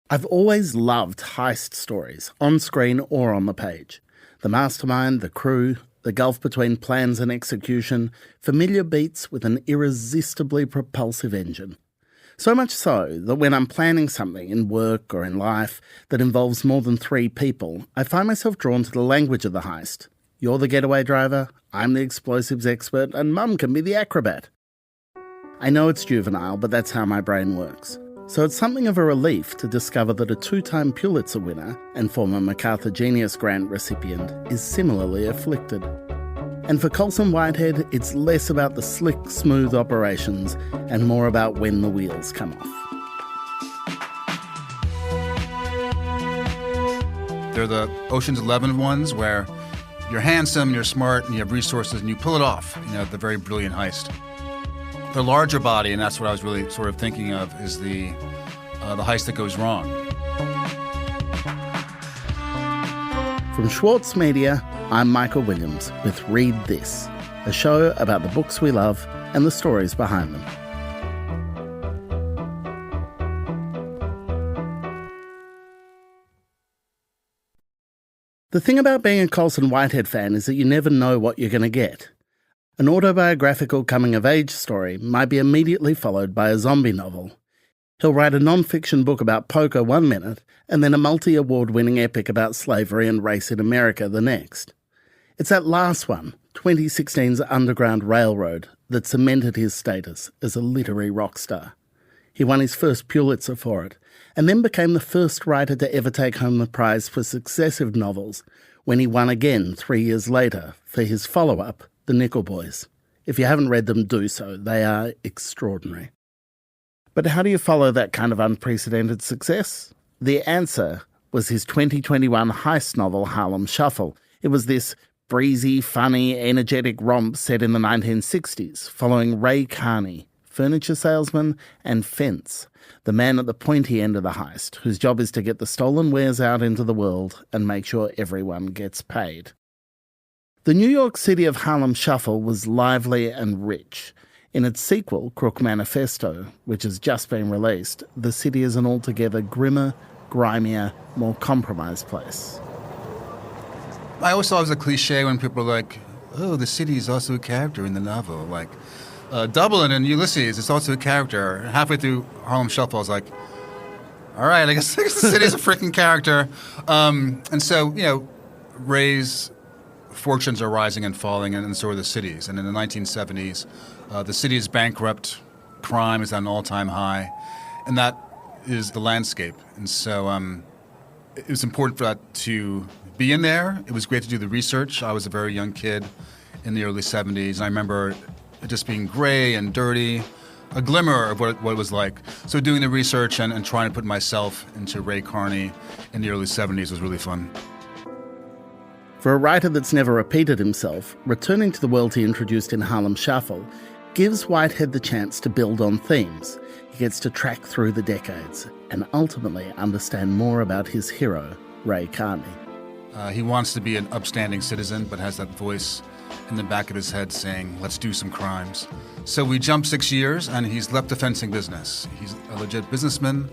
I've always loved heist stories, on screen or on the page. The mastermind, the crew, the gulf between plans and execution, familiar beats with an irresistibly propulsive engine. So much so that when I'm planning something in work or in life that involves more than 3 people, I find myself drawn to the language of the heist. You're the getaway driver, I'm the explosives expert, and Mum can be the acrobat. I know it's juvenile, but that's how my brain works. So it's something of a relief to discover that a 2-time Pulitzer winner and former MacArthur Genius Grant recipient is similarly afflicted. And for Colson Whitehead, it's less about the slick, smooth operations and more about when the wheels come off. They're the Ocean's 11 ones where you're handsome, you're smart, and you have resources, and you pull it off, the very brilliant heist. The larger body, and that's what I was really sort of thinking of, is the heist that goes wrong. From Schwartz Media, I'm Michael Williams with Read This, a show about the books we love and the stories behind them. The thing about being a Colson Whitehead fan is that you never know what you're going to get. An autobiographical coming-of-age story might be immediately followed by a zombie novel. He'll write a non-fiction book about poker one minute and then a multi-award-winning epic about slavery and race in America the next. It's that last one, 2016's Underground Railroad, that cemented his status as a literary rock star. He won his first Pulitzer for it, and then became the first writer to ever take home the prize for successive novels, when he won again 3 years later for his follow-up, The Nickel Boys. If you haven't read them, do so. They are extraordinary. But how do you follow that kind of unprecedented success? The answer was his 2021 heist novel, Harlem Shuffle. It was this breezy, funny, energetic romp set in the 1960s, following Ray Carney, furniture salesman and fence, the man at the pointy end of the heist, whose job is to get the stolen wares out into the world and make sure everyone gets paid. The New York City of Harlem Shuffle was lively and rich. In its sequel, Crook Manifesto, which has just been released, the city is an altogether grimmer, grimier, more compromised place. I always thought it was a cliche when people are like, oh, the city is also a character in the novel. Like, Dublin and Ulysses, it's also a character. Halfway through Harlem Shuffle, I was like, all right, I guess the city's a freaking character. And so, Ray's fortunes are rising and falling, and so are the cities. And in the 1970s, the city is bankrupt, crime is at an all-time high, and that is the landscape. And so it was important for that to be in there. It was great to do the research. I was a very young kid in the early 70s, and I remember it just being gray and dirty, a glimmer of what it was like. So doing the research and trying to put myself into Ray Carney in the early 70s was really fun. For a writer that's never repeated himself, returning to the world he introduced in Harlem Shuffle gives Whitehead the chance to build on themes. He gets to track through the decades and ultimately understand more about his hero, Ray Carney. He wants to be an upstanding citizen, but has that voice in the back of his head saying, let's do some crimes. So we jump 6 years, and he's left the fencing business. He's a legit businessman.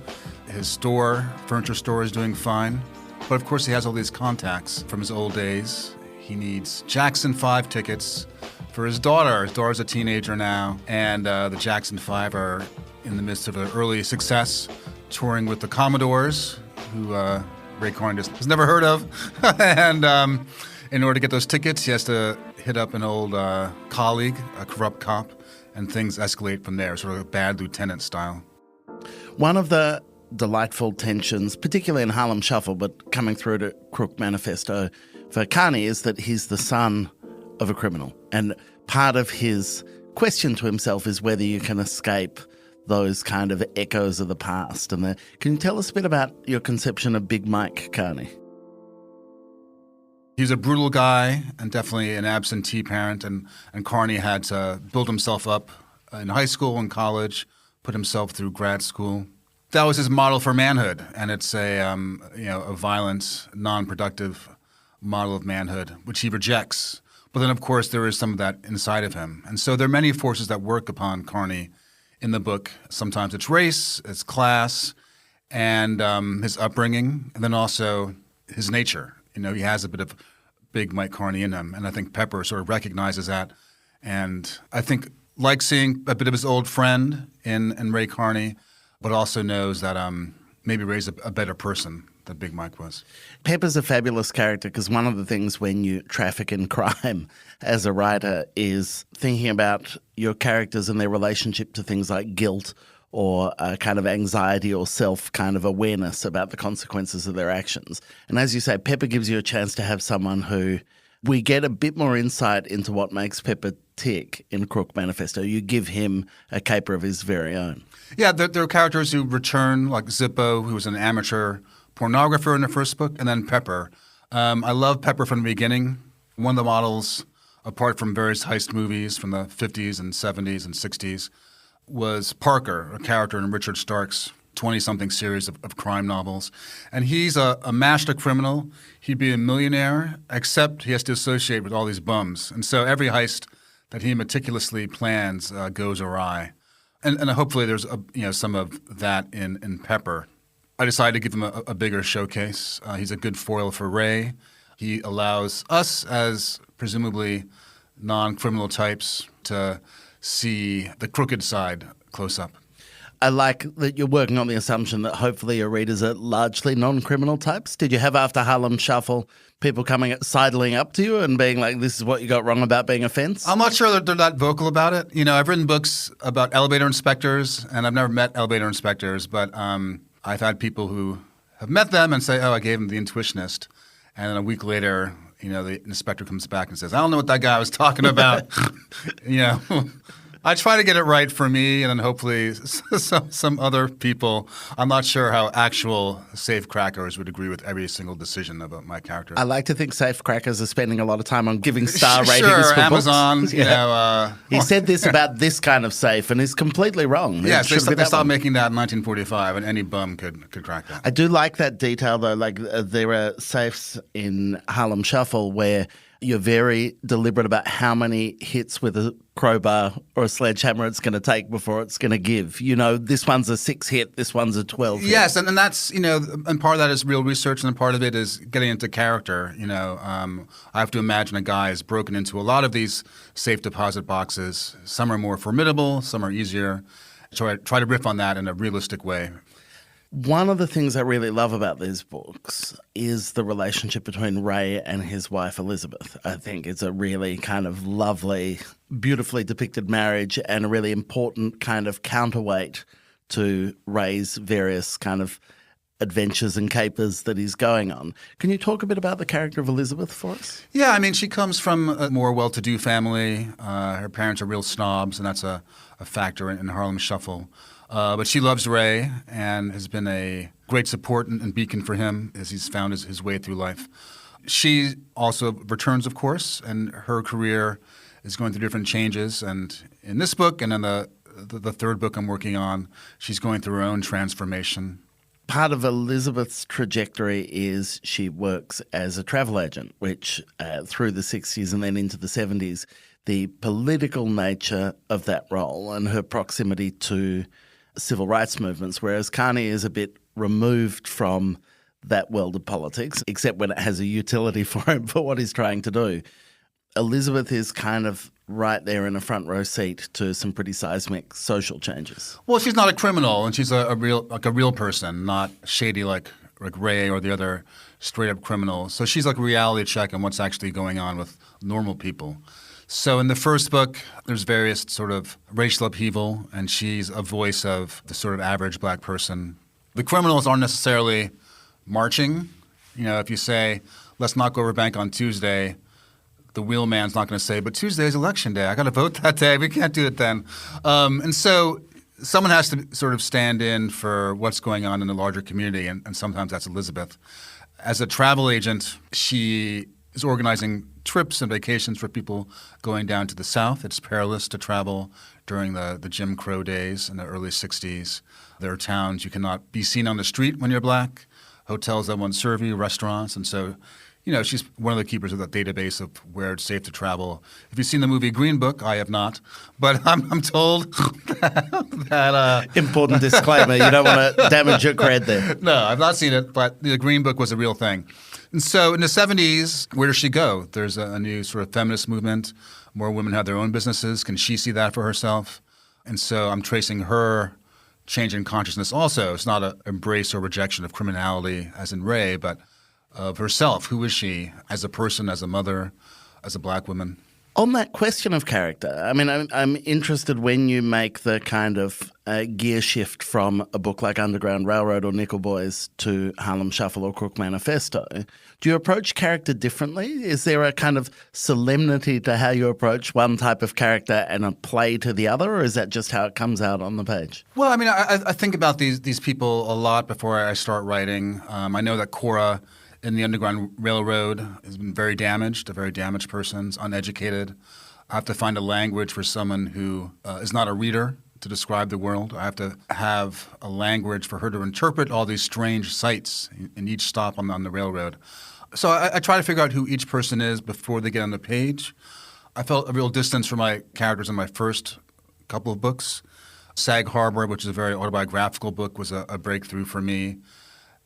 His store, furniture store, is doing fine. But of course, he has all these contacts from his old days. He needs Jackson 5 tickets for his daughter. His daughter's a teenager now, and the Jackson 5 are in the midst of an early success, touring with the Commodores, who Ray Carney has never heard of. And in order to get those tickets, he has to hit up an old colleague, a corrupt cop, and things escalate from there, sort of a bad lieutenant style. One of the delightful tensions, particularly in Harlem Shuffle, but coming through to Crook Manifesto for Carney, is that he's the son of a criminal. And part of his question to himself is whether you can escape those kind of echoes of the past. And can you tell us a bit about your conception of Big Mike Carney? He's a brutal guy and definitely an absentee parent, and Carney had to build himself up in high school and college, put himself through grad school. That was his model for manhood, and it's a violent, non-productive model of manhood, which he rejects. But then, of course, there is some of that inside of him. And so there are many forces that work upon Carney in the book. Sometimes it's race, it's class, and his upbringing, and then also his nature. He has a bit of big Mike Carney in him, and I think Pepper sort of recognizes that. And I think like seeing a bit of his old friend in Ray Carney, but also knows that maybe Ray's a better person than Big Mike was. Pepper's a fabulous character because one of the things when you traffic in crime as a writer is thinking about your characters and their relationship to things like guilt or kind of anxiety or self kind of awareness about the consequences of their actions. And as you say, Pepper gives you a chance to have someone who we get a bit more insight into what makes Pepper tick in Crook Manifesto. You give him a caper of his very own. Yeah, there are characters who return, like Zippo, who was an amateur pornographer in the first book, and then Pepper. I love Pepper from the beginning. One of the models, apart from various heist movies from the 50s and 70s and 60s, was Parker, a character in Richard Stark's 20-something series of crime novels. And he's a master criminal. He'd be a millionaire, except he has to associate with all these bums. And so every heist that he meticulously plans goes awry. And hopefully there's some of that in Pepper. I decided to give him a bigger showcase. He's a good foil for Ray. He allows us as presumably non-criminal types to see the crooked side close up. I like that you're working on the assumption that hopefully your readers are largely non-criminal types. Did you have after Harlem Shuffle people sidling up to you and being like, this is what you got wrong about being a fence? I'm not sure that they're that vocal about it. I've written books about elevator inspectors, and I've never met elevator inspectors, but I've had people who have met them and say, oh, I gave them the Intuitionist. And then a week later, the inspector comes back and says, I don't know what that guy was talking about. I try to get it right for me and then hopefully some other people. I'm not sure how actual safecrackers would agree with every single decision about my character. I like to think safecrackers are spending a lot of time on giving star ratings sure, for Amazon, books. He said this about this kind of safe and he's completely wrong. Yes, they stopped making that in 1945 and any bum could crack that. I do like that detail though. Like there are safes in Harlem Shuffle where you're very deliberate about how many hits with a crowbar or a sledgehammer it's going to take before it's going to give. This one's a 6 hit, this one's a 12 hit. Yes, and that's, and part of that is real research and part of it is getting into character. I have to imagine a guy has broken into a lot of these safe deposit boxes. Some are more formidable, some are easier. So I try to riff on that in a realistic way. One of the things I really love about these books is the relationship between Ray and his wife Elizabeth. I think it's a really kind of lovely, beautifully depicted marriage and a really important kind of counterweight to Ray's various kind of adventures and capers that he's going on. Can you talk a bit about the character of Elizabeth for us? Yeah, she comes from a more well-to-do family. Her parents are real snobs, and that's a factor in Harlem Shuffle. But she loves Ray and has been a great support and beacon for him as he's found his way through life. She also returns, of course, and her career is going through different changes. And in this book and in the third book I'm working on, she's going through her own transformation. Part of Elizabeth's trajectory is she works as a travel agent, which through the 60s and then into the 70s, the political nature of that role and her proximity to civil rights movements, whereas Carney is a bit removed from that world of politics, except when it has a utility for him for what he's trying to do. Elizabeth is kind of right there in a front row seat to some pretty seismic social changes. Well, she's not a criminal, and she's a real person, not shady like Ray or the other straight-up criminals. So she's like a reality check on what's actually going on with normal people. So in the first book, there's various sort of racial upheaval, and she's a voice of the sort of average black person. The criminals aren't necessarily marching. If you say, let's not go over bank on Tuesday, the wheelman's not going to say, but Tuesday's election day. I got to vote that day. We can't do it then. And so someone has to sort of stand in for what's going on in the larger community, and sometimes that's Elizabeth. As a travel agent, she is organizing trips and vacations for people going down to the South. It's perilous to travel during the Jim Crow days in the early 60s. There are towns you cannot be seen on the street when you're black, hotels that won't serve you, restaurants. And so she's one of the keepers of that database of where it's safe to travel. If you've seen the movie Green Book, I have not, but I'm told that important disclaimer, you don't want to damage your cred there. No, I've not seen it, but the Green Book was a real thing. And so in the 70s, where does she go? There's a new sort of feminist movement. More women have their own businesses. Can she see that for herself? And so I'm tracing her change in consciousness also. It's not an embrace or rejection of criminality as in Ray, but of herself. Who is she as a person, as a mother, as a black woman? On that question of character, I mean, I'm interested when you make the kind of gear shift from a book like Underground Railroad or Nickel Boys to Harlem Shuffle or Crook Manifesto. Do you approach character differently? Is there a kind of solemnity to how you approach one type of character and a play to the other, or is that just how it comes out on the page? Well, I mean, I think about these people a lot before I start writing. I know that Cora in the Underground Railroad has been very damaged, a very damaged person, uneducated. I have to find a language for someone who is not a reader to describe the world. I have to have a language for her to interpret all these strange sights in each stop on the railroad. So I try to figure out who each person is before they get on the page. I felt a real distance from my characters in my first couple of books. Sag Harbor, which is a very autobiographical book, was a breakthrough for me.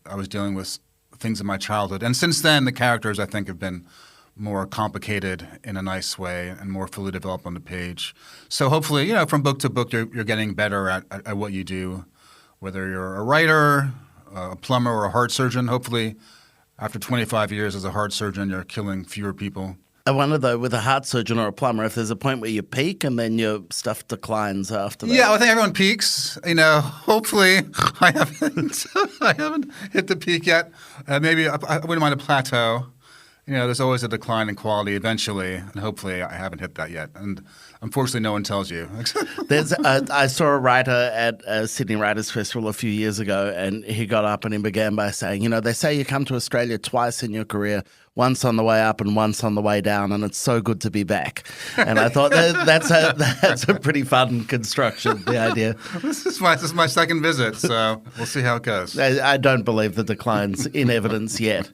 I was dealing with things in my childhood. And since then, the characters, I think, have been more complicated in a nice way and more fully developed on the page. So hopefully, from book to book, you're getting better at what you do, whether you're a writer, a plumber, or a heart surgeon. Hopefully, after 25 years as a heart surgeon, you're killing fewer people. I wonder, though, with a heart surgeon or a plumber, if there's a point where you peak and then your stuff declines after that. Yeah, I think everyone peaks. Hopefully I haven't hit the peak yet. Maybe I wouldn't mind a plateau. There's always a decline in quality eventually, and hopefully I haven't hit that yet. And unfortunately, no one tells you. I saw a writer at a Sydney Writers' Festival a few years ago, and he got up and he began by saying, they say you come to Australia twice in your career, once on the way up and once on the way down, and it's so good to be back. And I thought that's a pretty fun construction, the idea. This is my second visit, so we'll see how it goes. I don't believe the decline's in evidence yet.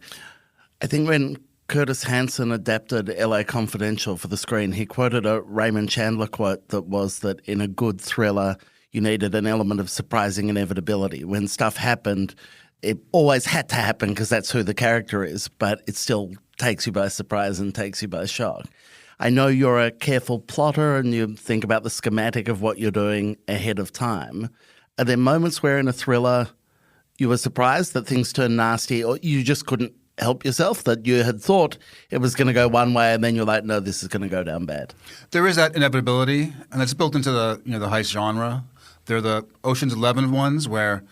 I think when Curtis Hanson adapted LA Confidential for the screen, he quoted a Raymond Chandler quote that was that in a good thriller, you needed an element of surprising inevitability. When stuff happened, it always had to happen because that's who the character is, but it still takes you by surprise and takes you by shock. I know you're a careful plotter and you think about the schematic of what you're doing ahead of time. Are there moments where in a thriller you were surprised that things turned nasty, or you just couldn't help yourself, that you had thought it was going to go one way and then you're like, no, this is going to go down bad? There is that inevitability, and it's built into the heist genre. They're the Ocean's 11 ones where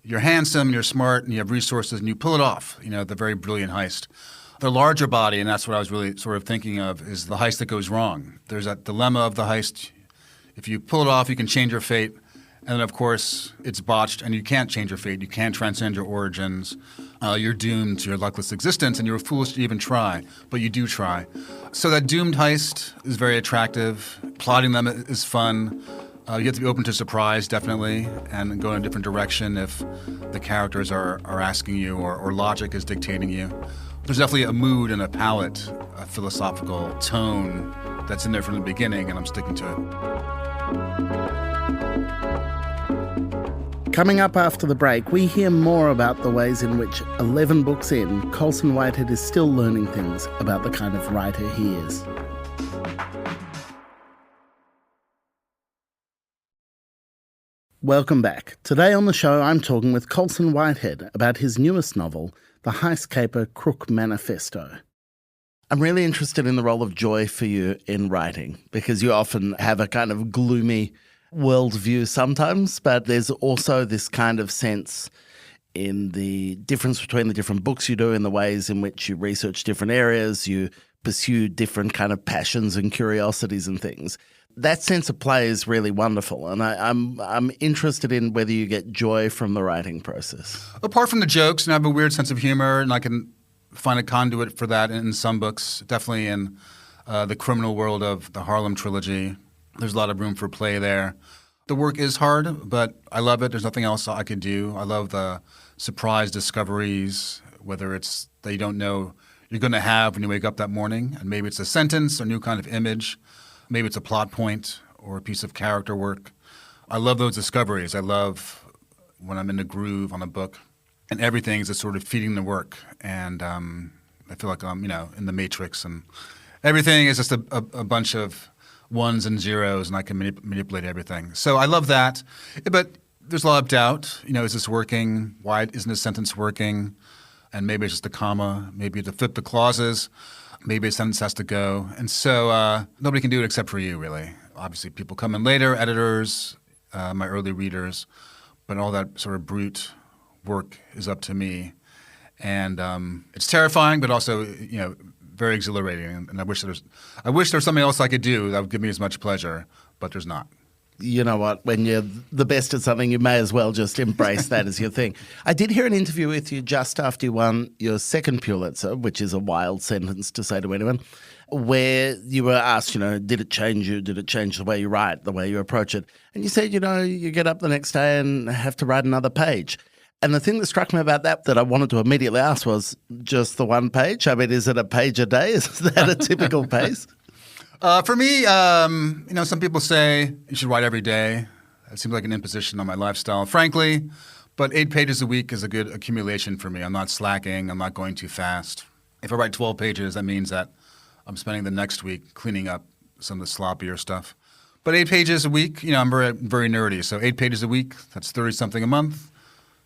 you're handsome, you're smart, and you have resources, and you pull it off, the very brilliant heist. The larger body, and that's what I was really sort of thinking of, is the heist that goes wrong. There's that dilemma of the heist. If you pull it off, you can change your fate. And then, of course, it's botched, and you can't change your fate. You can't transcend your origins. You're doomed to your luckless existence, and you're foolish to even try, but you do try. So that doomed heist is very attractive. Plotting them is fun. You have to be open to surprise, definitely, and go in a different direction if the characters are asking you or logic is dictating you. There's definitely a mood and a palette, a philosophical tone that's in there from the beginning, and I'm sticking to it. Coming up after the break, we hear more about the ways in which 11 books in, Colson Whitehead is still learning things about the kind of writer he is. Welcome back. Today on the show, I'm talking with Colson Whitehead about his newest novel, the heist caper Crook Manifesto. I'm really interested in the role of joy for you in writing, because you often have a kind of gloomy worldview sometimes, but there's also this kind of sense in the difference between the different books you do, in the ways in which you research different areas, you pursue different kind of passions and curiosities and things. That sense of play is really wonderful, and I'm interested in whether you get joy from the writing process. Apart from the jokes, and I have a weird sense of humor, and I can find a conduit for that in some books, definitely in the criminal world of the Harlem trilogy. There's a lot of room for play there. The work is hard, but I love it. There's nothing else I could do. I love the surprise discoveries, whether it's that you don't know you're going to have when you wake up that morning. And maybe it's a sentence or new kind of image. Maybe it's a plot point or a piece of character work. I love those discoveries. I love when I'm in the groove on a book and everything's just sort of feeding the work. And I feel like I'm, in the Matrix, and everything is just a bunch of ones and zeros, and I can manipulate everything. So I love that. But there's a lot of doubt. Is this working? Why isn't this sentence working? And maybe it's just a comma. Maybe to flip the clauses. Maybe a sentence has to go. And so nobody can do it except for you, really. Obviously, people come in later, editors, my early readers, but all that sort of brute work is up to me. And it's terrifying, but also, very exhilarating. And I wish there was something else I could do that would give me as much pleasure, but there's not. You know what? When you're the best at something, you may as well just embrace that as your thing. I did hear an interview with you just after you won your second Pulitzer, which is a wild sentence to say to anyone, where you were asked, did it change you? Did it change the way you write, the way you approach it? And you said, you get up the next day and have to write another page. And the thing that struck me about that I wanted to immediately ask was just the one page. I mean, is it a page a day? Is that a typical pace? For me, some people say you should write every day. It seems like an imposition on my lifestyle, frankly. But 8 pages a week is a good accumulation for me. I'm not slacking. I'm not going too fast. If I write 12 pages, that means that I'm spending the next week cleaning up some of the sloppier stuff. But 8 pages a week, I'm very, very nerdy. So 8 pages a week, that's 30-something a month.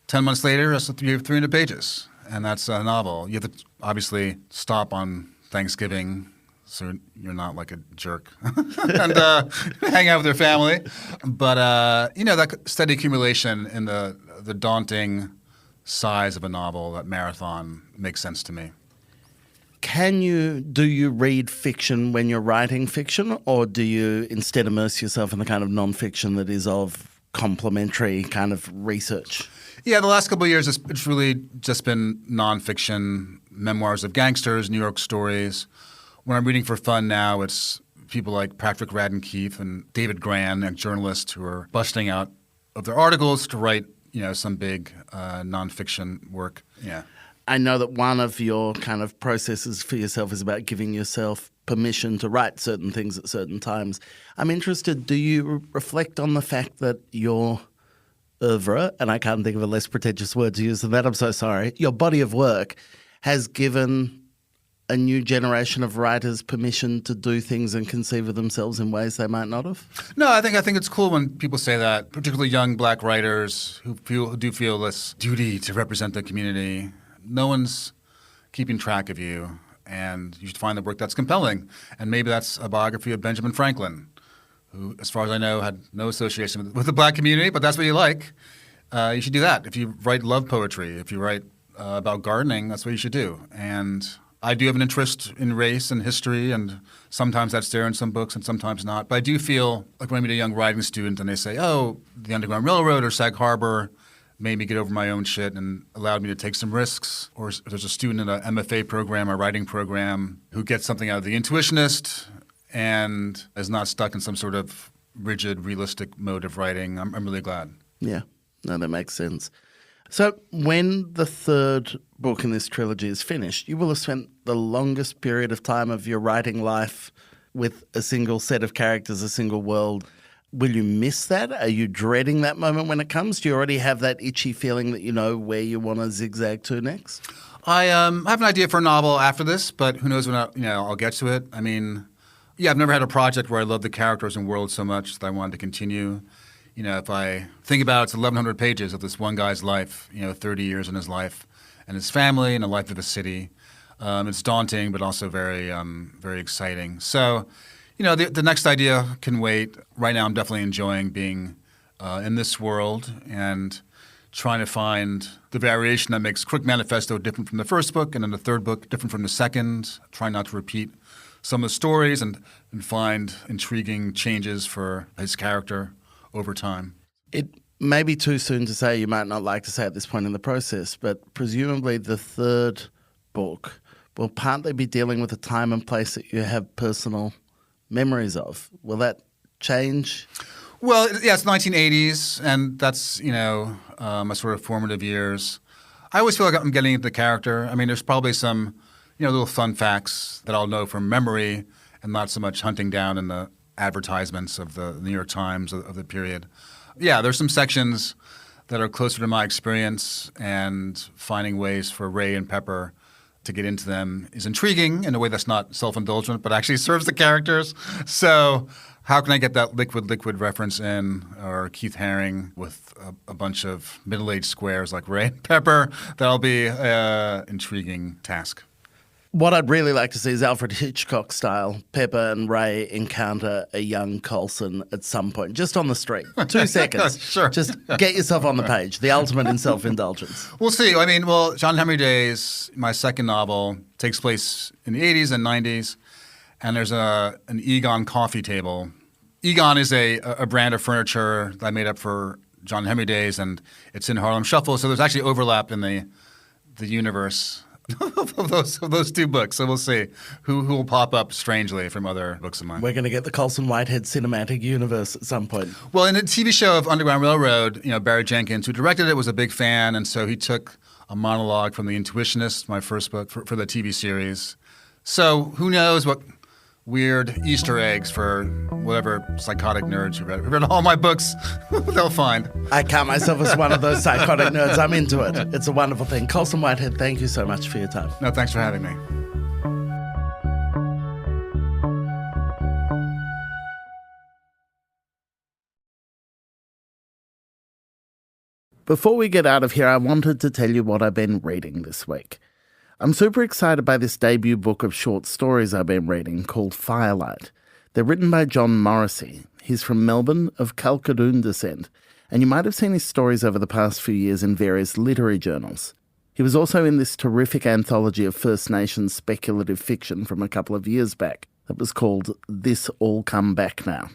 10 months later, that's 300 pages. And that's a novel. You have to obviously stop on Thanksgiving so you're not like a jerk and hang out with your family. But, that steady accumulation in the daunting size of a novel, that marathon, makes sense to me. Do you read fiction when you're writing fiction, or do you instead immerse yourself in the kind of nonfiction that is of complementary kind of research? Yeah, the last couple of years, it's really just been nonfiction, memoirs of gangsters, New York stories. When I'm reading for fun now, it's people like Patrick Radden Keefe and David Grann, a journalist, who are busting out of their articles to write, some big nonfiction work. Yeah. I know that one of your kind of processes for yourself is about giving yourself permission to write certain things at certain times. I'm interested, do you reflect on the fact that your oeuvre, and I can't think of a less pretentious word to use than that, I'm so sorry, your body of work has given a new generation of writers permission to do things and conceive of themselves in ways they might not have? No, I think it's cool when people say that, particularly young black writers who do feel this duty to represent the community. No one's keeping track of you, and you should find the work that's compelling. And maybe that's a biography of Benjamin Franklin, who, as far as I know, had no association with the black community, but that's what you like. You should do that. If you write love poetry, if you write about gardening, that's what you should do. And I do have an interest in race and history, and sometimes that's there in some books and sometimes not. But I do feel like when I meet a young writing student and they say, oh, the Underground Railroad or Sag Harbor made me get over my own shit and allowed me to take some risks. Or if there's a student in an MFA program or writing program who gets something out of the Intuitionist and is not stuck in some sort of rigid, realistic mode of writing, I'm really glad. Yeah, no, that makes sense. So when the third book in this trilogy is finished, you will have spent the longest period of time of your writing life with a single set of characters, a single world. Will you miss that? Are you dreading that moment when it comes? Do you already have that itchy feeling that you know where you want to zigzag to next? I have an idea for a novel after this, but who knows when I'll get to it. I mean, I've never had a project where I love the characters and world so much that I wanted to continue. If I think about it, it's 1,100 pages of this one guy's life, 30 years in his life and his family and the life of the city. It's daunting, but also very, very exciting. So, the next idea can wait. Right now I'm definitely enjoying being in this world and trying to find the variation that makes Crook Manifesto different from the first book and then the third book different from the second, trying not to repeat some of the stories and find intriguing changes for his character over time. It may be too soon to say, you might not like to say at this point in the process, but presumably the third book will partly be dealing with a time and place that you have personal memories of. Will that change? Well, yeah, it's 1980s, and that's, my sort of formative years. I always feel like I'm getting into the character. I mean, there's probably some, little fun facts that I'll know from memory and not so much hunting down in the advertisements of the New York Times of the period. Yeah, there's some sections that are closer to my experience, and finding ways for Ray and Pepper to get into them is intriguing in a way that's not self-indulgent, but actually serves the characters. So how can I get that liquid reference in, or Keith Haring with a bunch of middle-aged squares like Ray and Pepper? That'll be an intriguing task. What I'd really like to see is Alfred Hitchcock style. Pepper and Ray encounter a young Colson at some point, just on the street. 2 seconds. Sure. Just get yourself on the page. The ultimate in self-indulgence. We'll see. I mean, John Henry Days, my second novel, takes place in the 80s and 90s, and there's an Egon coffee table. Egon is a brand of furniture that I made up for John Henry Days, and it's in Harlem Shuffle, so there's actually overlap in the universe of those two books. So we'll see who will pop up strangely from other books of mine. We're going to get the Colson Whitehead cinematic universe at some point. Well, in the TV show of Underground Railroad, Barry Jenkins, who directed it, was a big fan, and so he took a monologue from the Intuitionist, my first book, for the TV series. So who knows what weird Easter eggs for whatever psychotic nerds who read all my books they'll find. I count myself as one of those psychotic nerds. I'm into it. It's a wonderful thing. Colson Whitehead, thank you so much for your time. No, thanks for having me. Before we get out of here, I wanted to tell you what I've been reading this week. I'm super excited by this debut book of short stories I've been reading called Firelight. They're written by John Morrissey. He's from Melbourne, of Kalkadoon descent, and you might have seen his stories over the past few years in various literary journals. He was also in this terrific anthology of First Nations speculative fiction from a couple of years back that was called This All Come Back Now.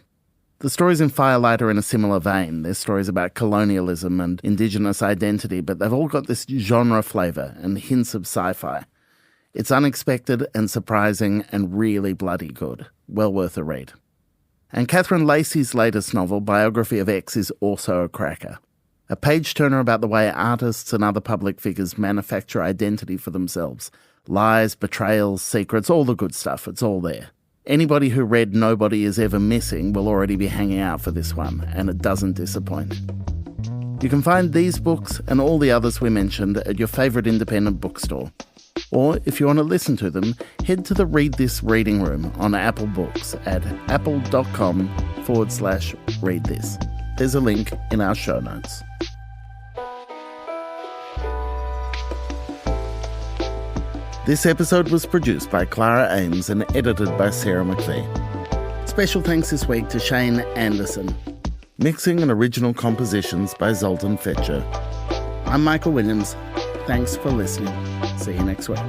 The stories in Firelight are in a similar vein. They're stories about colonialism and Indigenous identity, but they've all got this genre flavour and hints of sci-fi. It's unexpected and surprising and really bloody good. Well worth a read. And Catherine Lacey's latest novel, Biography of X, is also a cracker. A page-turner about the way artists and other public figures manufacture identity for themselves. Lies, betrayals, secrets, all the good stuff. It's all there. Anybody who read Nobody Is Ever Missing will already be hanging out for this one, and it doesn't disappoint. You can find these books and all the others we mentioned at your favourite independent bookstore. Or, if you want to listen to them, head to the Read This reading room on Apple Books at apple.com/read this. There's a link in our show notes. This episode was produced by Clara Ames and edited by Sarah McVie. Special thanks this week to Shane Anderson. Mixing and original compositions by Zoltan Fetcher. I'm Michael Williams. Thanks for listening. See you next week.